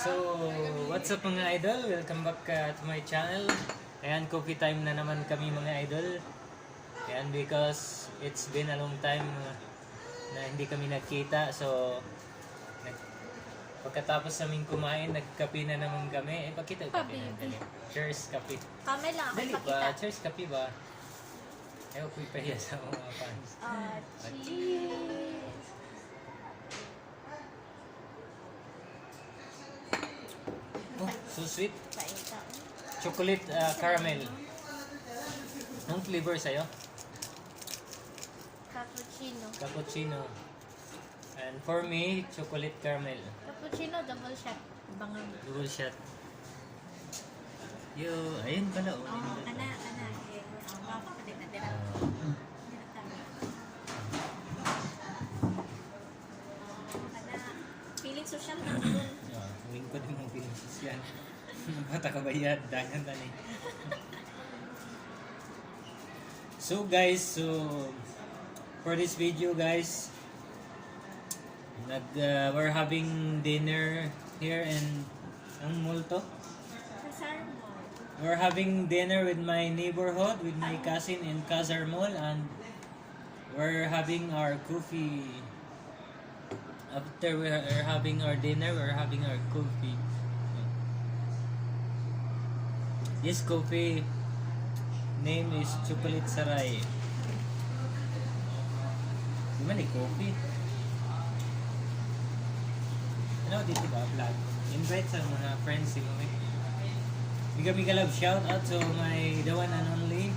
So, what's up mga idol? Welcome back to my channel. Ayan, coffee time na naman kami mga idol. Ayan, because it's been a long time na hindi kami nagkita. So, pagkatapos namin kumain, nagkape na naman kami. Eh, pakita yung kape na dali. Cheers, kape. Kami lang ako Dali pakita. ba? Cheers, kape ba? Ayaw ko ipahiya sa mga fans. Cheers! Oh, so sweet. Paita. Chocolate caramel. Anong flavor sa'yo? Cappuccino. Cappuccino. And for me, chocolate caramel. Cappuccino, double shot. Bangang. Double shot. Yo, ayun pala. Oh, Oh, ana. Ang baka pa din natin. Feeling social na doon. Huwing ko din mong pinisis yan. Bata ka bayad, dagan tani. So guys, for this video guys, we're having dinner here in ang mall to? Kasar mo. We're having dinner with my neighborhood, with my cousin in Kazar Mall, and we're having our coffee. After we're having our dinner, we're having our coffee. This coffee name is Chocolate Saray. Di man coffee. Ano dito ba vlog? Invite sa mga friends si Mami. Biga love shout out to my the one and only,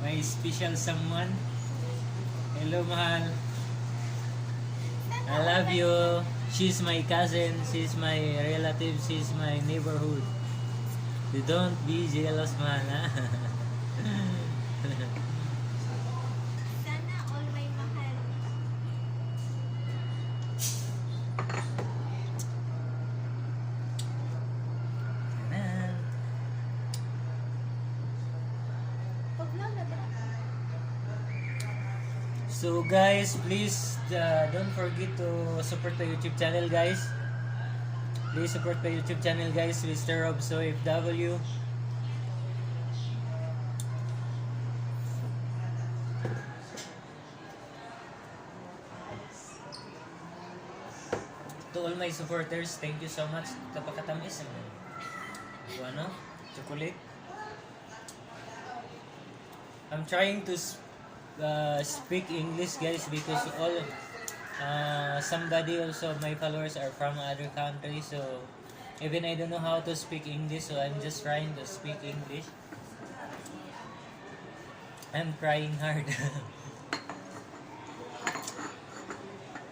my special someone. Hello mahal. I love you. She's my cousin. She's my relative. She's my neighborhood. You don't be jealous, man. Ha? Sana all may mahal. Pag-vlog na ba? So guys, please don't forget to support the YouTube channel, guys. Please support the YouTube channel, guys. Mr. ofwfw. To all my supporters, thank you so much. Kapakatamis. Ano? Chocolate. I'm trying to speak English, guys, because somebody also my followers are from other countries, so even I don't know how to speak English, so I'm just trying to speak English. I'm trying hard.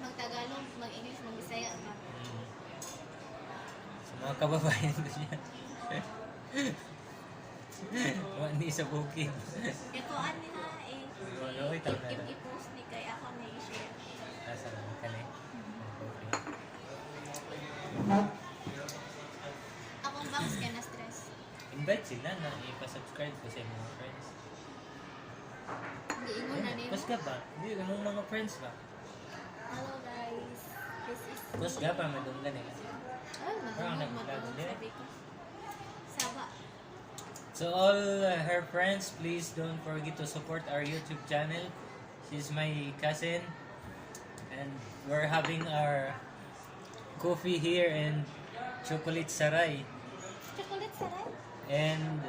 Mag-Tagalog, mag-English, mag-Bisaya ka. Sa mga kababayan ko siya. Wani sa bukid. Ito, ano ha, Wala, ito na lang. i-post ni kay ako na i-share. Asa naman ka na Akong box ka na stress. Invite sila na ipasubscribe ko sa mga friends. Hindi mo na nimo. Mas ka ba? Hindi, anong mga friends ba? Hello guys. This is... Mas ka pa, madunggan eh. Ay, Parang madungog nag-vlog din. sabi ko. Saba. So all her friends, please don't forget to support our YouTube channel. She's my cousin, and we're having our coffee here in Chocolate Saray. Chocolate saray? And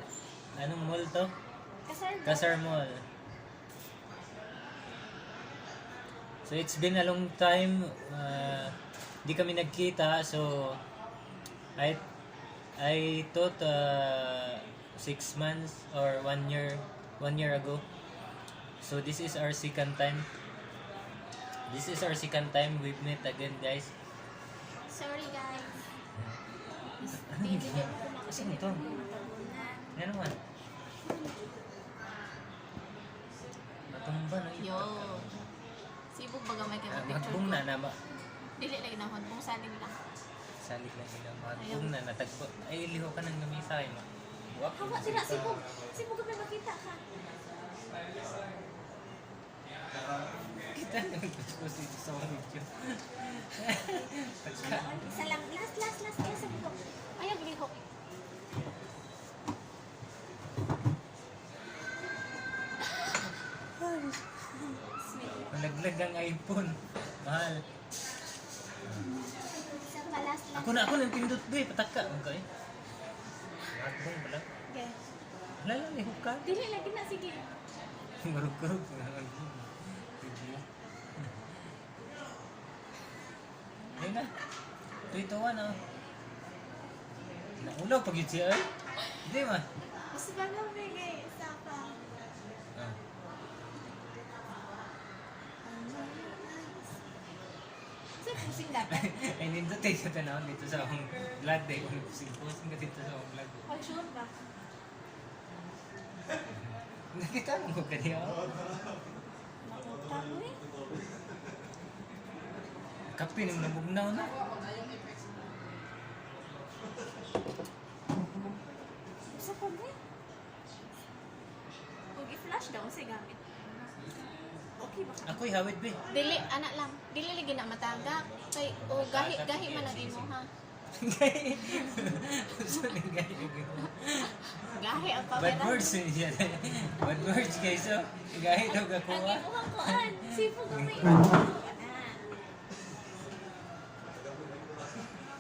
anong mall to? Kasar mo? Kasar Mall. So it's been a long time, di kami nagkita, so I thought 6 months or 1 year ago. So this is our second time. This is our second time we've met again, guys. Sorry guys. Bibigyan mo ko Asan ito? Yan naman. Matumba na ito. Yo. Sibog baga may kami picture Magbong ko. na ba? Dili lagi na hon. Saling lang. Salit lang nila. Magbong na natagpo. Ay, liho ka ng gamisay, ma. Wap. Hawa sila sibog. Sibog kami makita ka. Kita naman ko sa video. Isa lang. Last. Kaya sabi ko. dagang iPhone. Mahal. Sa palas lang. Ako na pindot be, pataka. Okay. Smartphone pala. Okay. Wala lang, may hook ka. Dili lagi na, sige. Marugurog. Ayun na. 3 to 1 oh. Naulaw pag yun siya eh. Hindi ma. Mas ba na bigay isa pa? Ah. Sa pusing dapat. Ay, nindot tayo sa tanawin dito sa akong vlog day. Pusing ka dito sa akong vlog. Pag sure ba? Nakita mo ko kaniya. Makuta mo eh. Kape nang nabugnaw na. Isa pa ba? Kung i-flash daw kasi gamit. Okay ba? Ako'y hawid be. Dili, anak lang. Dili lagi na matagak. Kay, o gahi man ang imo ha. Gusto ni gahi. Gahi ang Bad camera. words niya. Bad words guys oh. Gahi daw Ang kakuha. imuhang koan. Sipo gamay.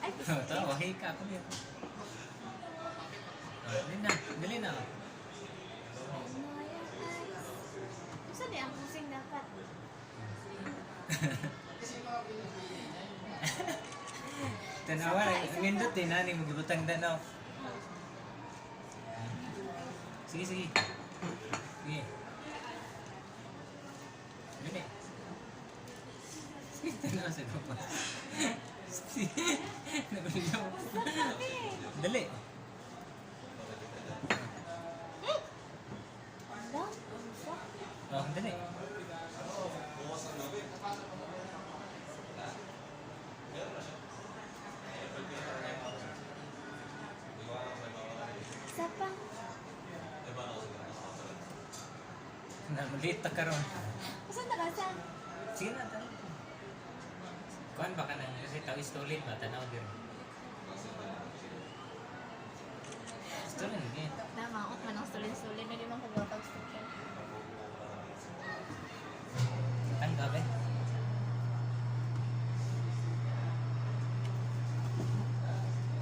Ay, Oh, tawa, hika ako niya. Dali na. Gusto di ang pusing dapat. Tanawa, nindot eh, nani, magibutang danaw. Sige. Sige. Dali. Sige, tanawa sa lupa. Naguliw. Dali. Oh, dali. Isa pa. Namulit ta karon. Gusto na kasi. Sige na, dali. Kuhan ba ka na? Kasi tao istolit ba? Tanaw din. Stolen din. Namaot man ang sulin-sulin na di man kagawag sulin. Ang gabi.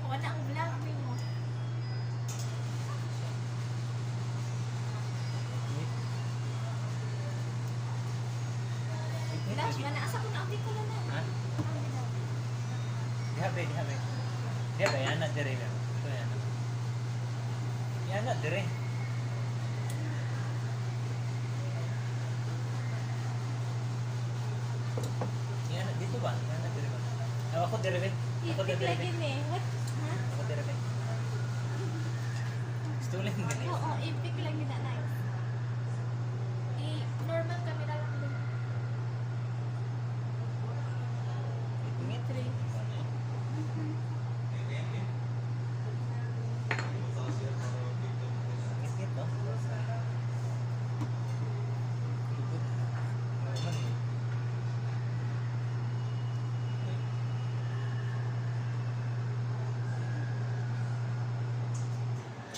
Wala ang vlog mo. Dash, manaasa ko na ako ko na. Ha? Dihabe. Dihabe, yan na dire. Ito yan. Yan na dire. Yan na, dito ba? Yan na dire ba? Ako dire be. Ako Ipik dire lagi be. ni. What? Ha? Ako dire be. Stolen din eh. Oo, ipik lagi na nice. Normal camera lang din. Ingit. Three. Ingit, no?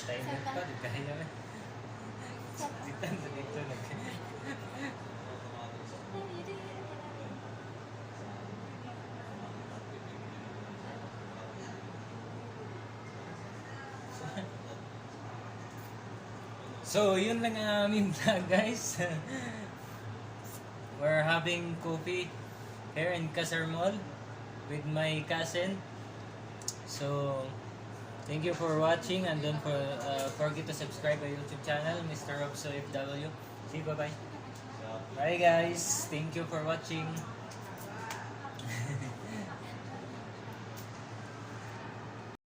Tayo na pa, di kaya na. Sitan sa dito nag... So, yun lang ang aming vlog, guys. We're having coffee here in Kasar Mall with my cousin. So, thank you for watching and don't forget to subscribe my YouTube channel, Mr. Ofwsaudiarabia. See you, bye-bye. Bye, guys. Thank you for watching.